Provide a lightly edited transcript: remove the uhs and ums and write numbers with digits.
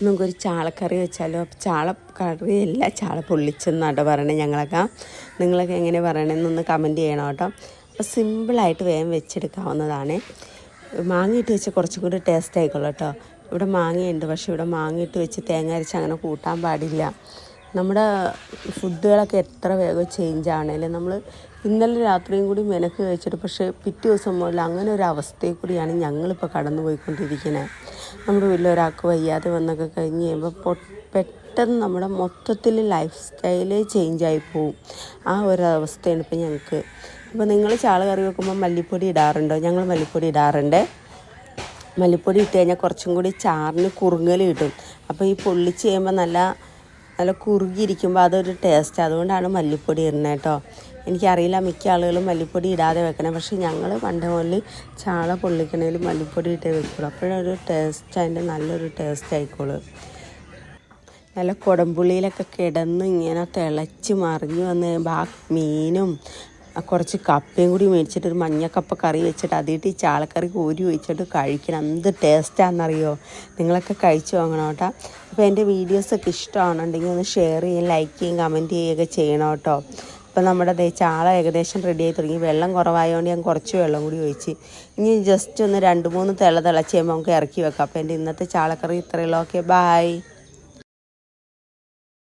നമുക്കൊരു ചാളക്കറി വെച്ചാലോ? ചാളക്കറിയല്ല, ചാള പൊള്ളിച്ചെന്നാട്ടോ പറയണേ ഞങ്ങളൊക്കെ. നിങ്ങളൊക്കെ എങ്ങനെ പറയണമെന്നൊന്ന് കമൻറ്റ് ചെയ്യണം കേട്ടോ. അപ്പോൾ സിമ്പിളായിട്ട് വേഗം വെച്ചെടുക്കാവുന്നതാണ്. മാങ്ങയിട്ട് വെച്ച് കുറച്ചും കൂടി ടേസ്റ്റ് ആയിക്കോളൂ കേട്ടോ. ഇവിടെ മാങ്ങയുണ്ട്, പക്ഷേ ഇവിടെ മാങ്ങയിട്ട് വെച്ച് തേങ്ങ അരച്ച് അങ്ങനെ കൂട്ടാൻ പാടില്ല. നമ്മുടെ ഫുഡുകളൊക്കെ എത്ര വേഗം ചേഞ്ച് ആണേലും നമ്മൾ ഇന്നലെ രാത്രിയും കൂടി മെനക്ക് കഴിച്ചിട്ട്, പക്ഷേ പിറ്റേ ദിവസം മുതൽ അങ്ങനെ ഒരു അവസ്ഥയിൽ കൂടിയാണ് ഞങ്ങളിപ്പോൾ കടന്നു പോയിക്കൊണ്ടിരിക്കുന്നത്. നമ്മുടെ വീട്ടിൽ ഒരാൾക്ക് വയ്യാതെ വന്നൊക്കെ കഴിഞ്ഞ് കഴിയുമ്പോൾ പെട്ടെന്ന് നമ്മുടെ മൊത്തത്തിൽ ലൈഫ് സ്റ്റൈലേ ചേഞ്ചായി പോവും. ആ ഒരു അവസ്ഥയാണ് ഇപ്പോൾ ഞങ്ങൾക്ക്. അപ്പോൾ നിങ്ങൾ ചാള കറി വെക്കുമ്പോൾ മല്ലിപ്പൊടി ഇടാറുണ്ടോ? ഞങ്ങൾ മല്ലിപ്പൊടി ഇടാറുണ്ട്. മല്ലിപ്പൊടി ഇട്ട് കഴിഞ്ഞാൽ കുറച്ചും കൂടി ചാറിന് കുറുങ്ങൽ കിട്ടും. അപ്പോൾ ഈ പൊള്ളിച്ച് കഴിയുമ്പോൾ നല്ല കുറുകിയിരിക്കുമ്പോൾ അതൊരു ടേസ്റ്റ്. അതുകൊണ്ടാണ് മല്ലിപ്പൊടി ഇടുന്നത് കേട്ടോ. എനിക്കറിയില്ല മിക്ക ആളുകളും മല്ലിപ്പൊടി ഇടാതെ വെക്കണം, പക്ഷേ ഞങ്ങൾ പണ്ട് മുതൽ ചാള പൊള്ളിക്കണേൽ മല്ലിപ്പൊടി ഇട്ടേ വെക്കുള്ളൂ. അപ്പോഴൊരു ടേസ്റ്റ്, അതിൻ്റെ നല്ലൊരു ടേസ്റ്റ് ആയിക്കോളൂ. നല്ല കുടംപുളിയിലൊക്കെ കിടന്ന് ഇങ്ങനെ തിളച്ച് മറിഞ്ഞ് വന്ന് കഴിയുമ്പോൾ ആ മീനും കുറച്ച് കപ്പയും കൂടി മേടിച്ചിട്ട് ഒരു മഞ്ഞക്കപ്പ കറി വെച്ചിട്ട് അതിട്ട് ഈ ചാളക്കറി കോരി ഒഴിച്ചിട്ട് കഴിക്കണം. എന്ത് ടേസ്റ്റാണെന്നറിയോ? നിങ്ങളൊക്കെ കഴിച്ചു വാങ്ങണം കേട്ടോ. അപ്പോൾ എൻ്റെ വീഡിയോസൊക്കെ ഇഷ്ടമാണെന്നുണ്ടെങ്കിൽ ഒന്ന് ഷെയർ ചെയ്യും, ലൈക്ക് ചെയ്യും, കമൻറ്റ് ചെയ്യുകയൊക്കെ ചെയ്യണം കേട്ടോ. അപ്പോൾ നമ്മുടെ ചാള ഏകദേശം റെഡിയായി തുടങ്ങി. വെള്ളം കുറവായതുകൊണ്ട് ഞാൻ കുറച്ച് വെള്ളം കൂടി ഒഴിച്ച് ഇനി ജസ്റ്റ് ഒന്ന് 2-3 തിളച്ച് കഴിയുമ്പോൾ നമുക്ക് ഇറക്കി വെക്കാം. അപ്പോൾ എൻ്റെ ഇന്നത്തെ ചാളക്കറി ഇത്രയുള്ളൂ. Okay, by.